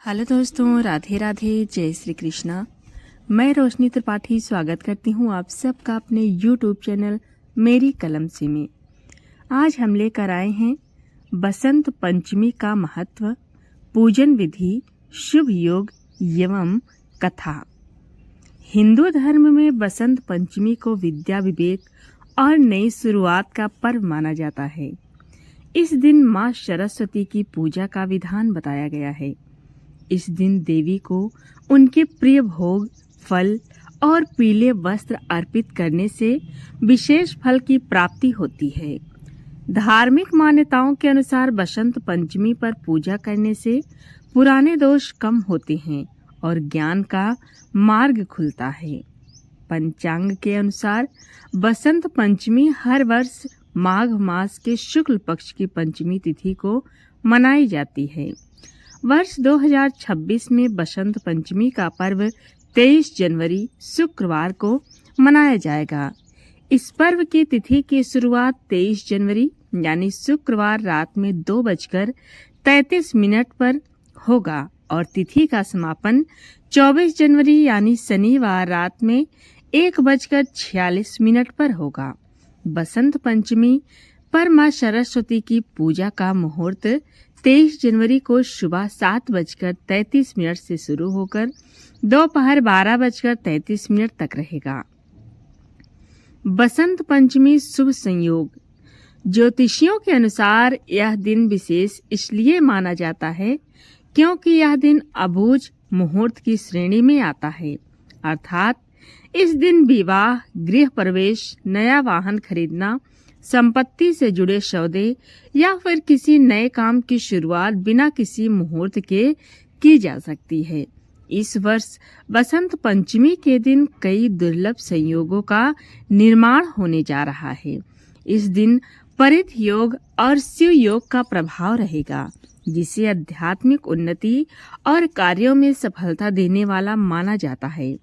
Hello दोस्तों, राधे राधे, जय श्री कृष्णा। मैं रोशनी त्रिपाठी स्वागत करती हूँ आप सबका अपने यूट्यूब चैनल मेरी कलम से में। आज हम लेकर आए हैं बसंत पंचमी का महत्व, पूजन विधि, शुभ योग एवं कथा। हिंदू धर्म में बसंत पंचमी को विद्या, विवेक और नई शुरुआत का पर्व माना जाता है। इस दिन माँ सरस्वती की पूजा का विधान बताया गया है। इस दिन देवी को उनके प्रिय भोग, फल और पीले वस्त्र अर्पित करने से विशेष फल की प्राप्ति होती है। धार्मिक मान्यताओं के अनुसार बसंत पंचमी पर पूजा करने से पुराने दोष कम होते हैं और ज्ञान का मार्ग खुलता है। पंचांग के अनुसार बसंत पंचमी हर वर्ष माघ मास के शुक्ल पक्ष की पंचमी तिथि को मनाई जाती है। वर्ष 2026 में बसंत पंचमी का पर्व 23 जनवरी शुक्रवार को मनाया जाएगा। इस पर्व की तिथि की शुरुआत 23 जनवरी यानी शुक्रवार रात में 2:33 पर होगा और तिथि का समापन 24 जनवरी यानी शनिवार रात में 1:46 पर होगा। बसंत पंचमी पर मां सरस्वती की पूजा का मुहूर्त 23 जनवरी को सुबह 7:33 से शुरू होकर दोपहर 12:33 तक रहेगा। बसंत पंचमी शुभ संयोग। ज्योतिषियों के अनुसार यह दिन विशेष इसलिए माना जाता है क्योंकि यह दिन अबूझ मुहूर्त की श्रेणी में आता है, अर्थात इस दिन विवाह, गृह प्रवेश, नया वाहन खरीदना, संपत्ति से जुड़े सौदे या फिर किसी नए काम की शुरुआत बिना किसी मुहूर्त के की जा सकती है। इस वर्ष बसंत पंचमी के दिन कई दुर्लभ संयोगों का निर्माण होने जा रहा है। इस दिन परित योग और शिव योग का प्रभाव रहेगा, जिसे आध्यात्मिक उन्नति और कार्यों में सफलता देने वाला माना जाता है।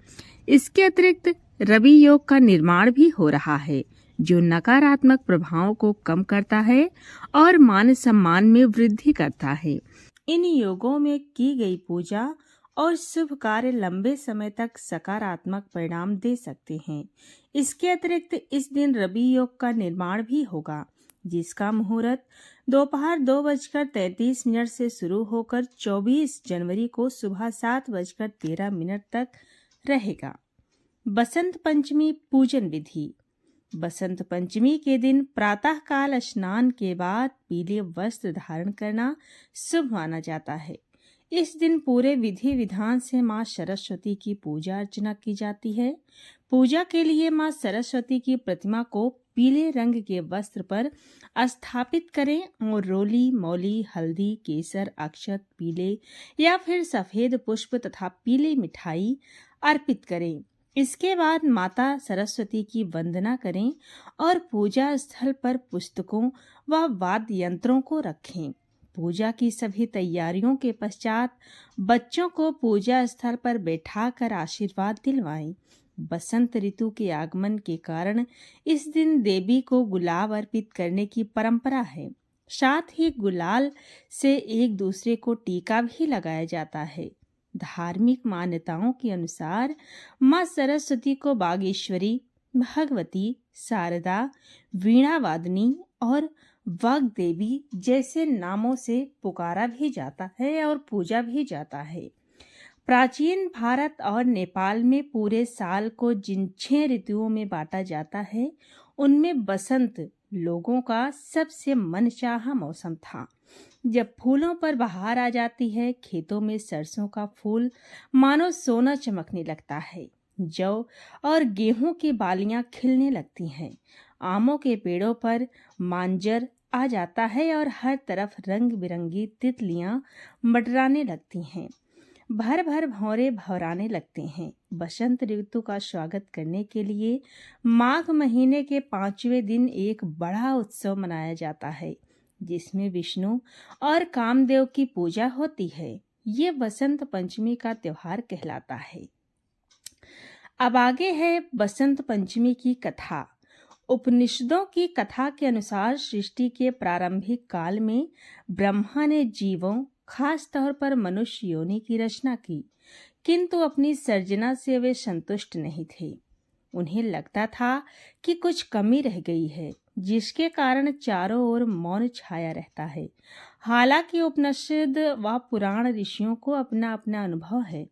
इसके अतिरिक्त रवि योग का निर्माण भी हो रहा है, जो नकारात्मक प्रभावों को कम करता है और मान सम्मान में वृद्धि करता है। इन योगों में की गई पूजा और शुभ कार्य लंबे समय तक सकारात्मक परिणाम दे सकते हैं। इसके अतिरिक्त इस दिन रवि योग का निर्माण भी होगा, जिसका मुहूर्त दोपहर 2:33 से शुरू होकर 24 जनवरी को सुबह 7:13 तक रहेगा। बसंत पंचमी पूजन विधि। बसंत पंचमी के दिन प्रातः काल स्नान के बाद पीले वस्त्र धारण करना शुभ माना जाता है। इस दिन पूरे विधि विधान से मां सरस्वती की पूजा अर्चना की जाती है। पूजा के लिए मां सरस्वती की प्रतिमा को पीले रंग के वस्त्र पर स्थापित करें और रोली, मौली, हल्दी, केसर, अक्षत, पीले या फिर सफेद पुष्प तथा पीली मिठाई अर्पित करें। इसके बाद माता सरस्वती की वंदना करें और पूजा स्थल पर पुस्तकों व वाद्य यंत्रों को रखें। पूजा की सभी तैयारियों के पश्चात बच्चों को पूजा स्थल पर बैठाकर आशीर्वाद दिलवाएं। बसंत ऋतु के आगमन के कारण इस दिन देवी को गुलाब अर्पित करने की परंपरा है। साथ ही गुलाल से एक दूसरे को टीका भी लगाया जाता है। धार्मिक मान्यताओं के अनुसार मां सरस्वती को बागेश्वरी, भगवती, शारदा, वीणा वादनी और वाग देवी जैसे नामों से पुकारा भी जाता है और पूजा भी जाता है। प्राचीन भारत और नेपाल में पूरे साल को जिन 6 ऋतुओं में बांटा जाता है, उनमें बसंत लोगों का सबसे मनचाहा मौसम था। जब फूलों पर बहार आ जाती है, खेतों में सरसों का फूल मानो सोना चमकने लगता है, जौ और गेहूं की बालियां खिलने लगती हैं, आमों के पेड़ों पर मांजर आ जाता है और हर तरफ रंग बिरंगी तितलियां मंडराने लगती हैं, भर भर भौरे भौराने लगते हैं। बसंत ऋतु का स्वागत करने के लिए माघ महीने के 5वें दिन एक बड़ा उत्सव मनाया जाता है, जिसमें विष्णु और कामदेव की पूजा होती है। ये बसंत पंचमी का त्योहार कहलाता है। अब आगे है बसंत पंचमी की कथा। उपनिषदों की कथा के अनुसार सृष्टि के प्रारंभिक काल में ब्रह्मा ने जीवों, खास तौर पर मनुष्य योनि की रचना की, किंतु अपनी सर्जना से वे संतुष्ट नहीं थे। उन्हें लगता था कि कुछ कमी रह गई है, जिसके कारण चारों ओर मौन छाया रहता है। हालांकि उपनिषद व पुराण ऋषियों को अपना अपना अनुभव है।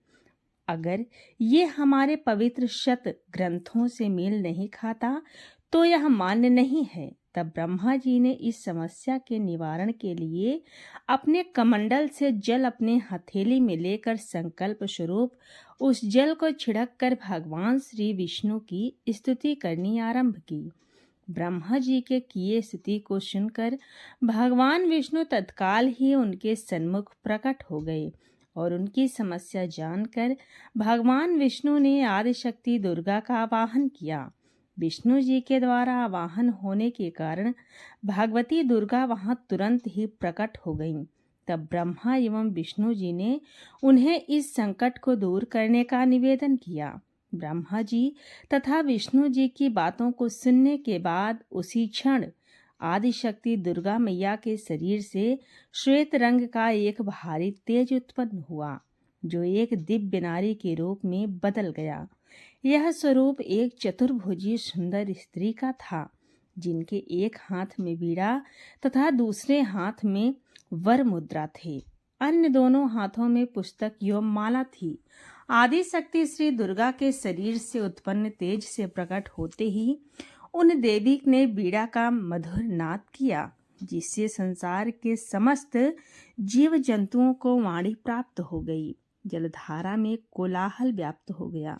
अगर ये हमारे पवित्र शत ग्रंथों से मेल नहीं खाता तो यह मान्य नहीं है। तब ब्रह्मा जी ने इस समस्या के निवारण के लिए अपने कमंडल से जल अपने हथेली में लेकर संकल्प स्वरूप उस जल को छिड़क कर भगवान श्री विष्णु की स्तुति करनी आरंभ की। ब्रह्मा जी के किए स्तुति को सुनकर भगवान विष्णु तत्काल ही उनके सन्मुख प्रकट हो गए और उनकी समस्या जानकर भगवान विष्णु ने आदिशक्ति दुर्गा का आवाहन किया। विष्णु जी के द्वारा आवाहन होने के कारण भगवती दुर्गा वहां तुरंत ही प्रकट हो गईं। तब ब्रह्मा एवं विष्णु जी ने उन्हें इस संकट को दूर करने का निवेदन किया। ब्रह्मा जी तथा विष्णु जी की बातों को सुनने के बाद उसी क्षण आदिशक्ति दुर्गा मैया के शरीर से श्वेत रंग का एक भारी तेज उत्पन्न हुआ, जो एक दिव्य नारी के रूप में बदल गया। यह स्वरूप एक चतुर्भुजी सुंदर स्त्री का था, जिनके एक हाथ में बीड़ा तथा दूसरे हाथ में वर मुद्रा थे। अन्य दोनों हाथों में पुस्तक एवं माला थी। आदि शक्ति श्री दुर्गा के शरीर से उत्पन्न तेज से प्रकट होते ही उन देवी ने बीड़ा का मधुर नाद किया, जिससे संसार के समस्त जीव जंतुओं को वाणी प्राप्त हो गई। जलधारा में कोलाहल व्याप्त हो गया।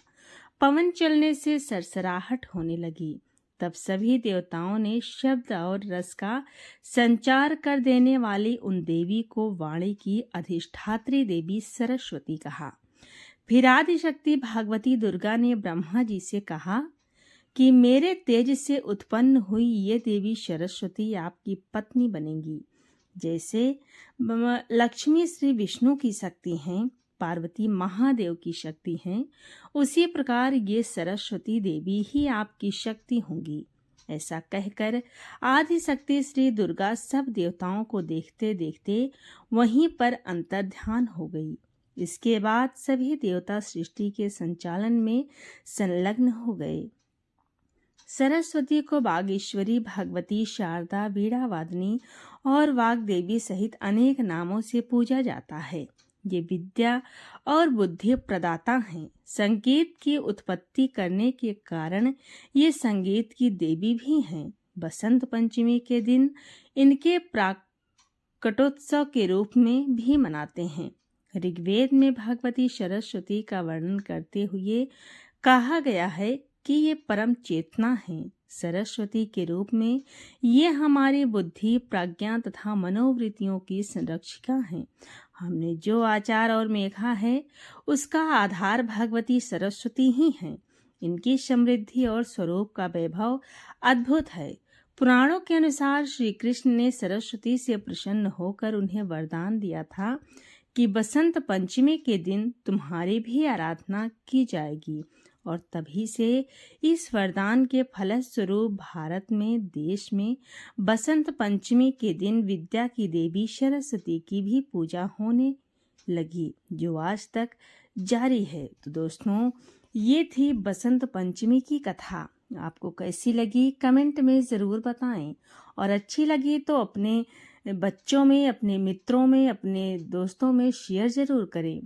पवन चलने से सरसराहट होने लगी। तब सभी देवताओं ने शब्द और रस का संचार कर देने वाली उन देवी को वाणी की अधिष्ठात्री देवी सरस्वती कहा। फिर आदिशक्ति भगवती दुर्गा ने ब्रह्मा जी से कहा कि मेरे तेज से उत्पन्न हुई ये देवी सरस्वती आपकी पत्नी बनेंगी। जैसे लक्ष्मी श्री विष्णु की शक्ति हैं, पार्वती महादेव की शक्ति हैं, उसी प्रकार ये सरस्वती देवी ही आपकी शक्ति होंगी। ऐसा कहकर आदिशक्ति श्री दुर्गा सब देवताओं को देखते देखते वहीं पर अंतर्ध्यान हो गई। इसके बाद सभी देवता सृष्टि के संचालन में संलग्न हो गए। सरस्वती को वागीश्वरी, भगवती, शारदा, वीणा वादनी और वाग्देवी सहित अनेक नामों से पूजा जाता है। ये विद्या और बुद्धि प्रदाता हैं। संगीत की उत्पत्ति करने के कारण ये संगीत की देवी भी हैं। बसंत पंचमी के दिन इनके प्राकटोत्सव के रूप में भी मनाते हैं। ऋग्वेद में भगवती सरस्वती का वर्णन करते हुए कहा गया है कि ये परम चेतना है। सरस्वती के रूप में ये हमारी बुद्धि, प्रज्ञा तथा मनोवृत्तियों की संरक्षिका हैं। हमने जो आचार और मेघा है उसका आधार भगवती सरस्वती ही है। इनकी समृद्धि और स्वरूप का वैभव अद्भुत है। पुराणों के अनुसार श्री कृष्ण ने सरस्वती से प्रसन्न होकर उन्हें वरदान दिया था कि बसंत पंचमी के दिन तुम्हारी भी आराधना की जाएगी, और तभी से इस वरदान के फलस्वरूप भारत में, देश में बसंत पंचमी के दिन विद्या की देवी सरस्वती की भी पूजा होने लगी, जो आज तक जारी है। तो दोस्तों, ये थी बसंत पंचमी की कथा। आपको कैसी लगी कमेंट में ज़रूर बताएं, और अच्छी लगी तो अपने बच्चों में, अपने मित्रों में, अपने दोस्तों में शेयर ज़रूर करें।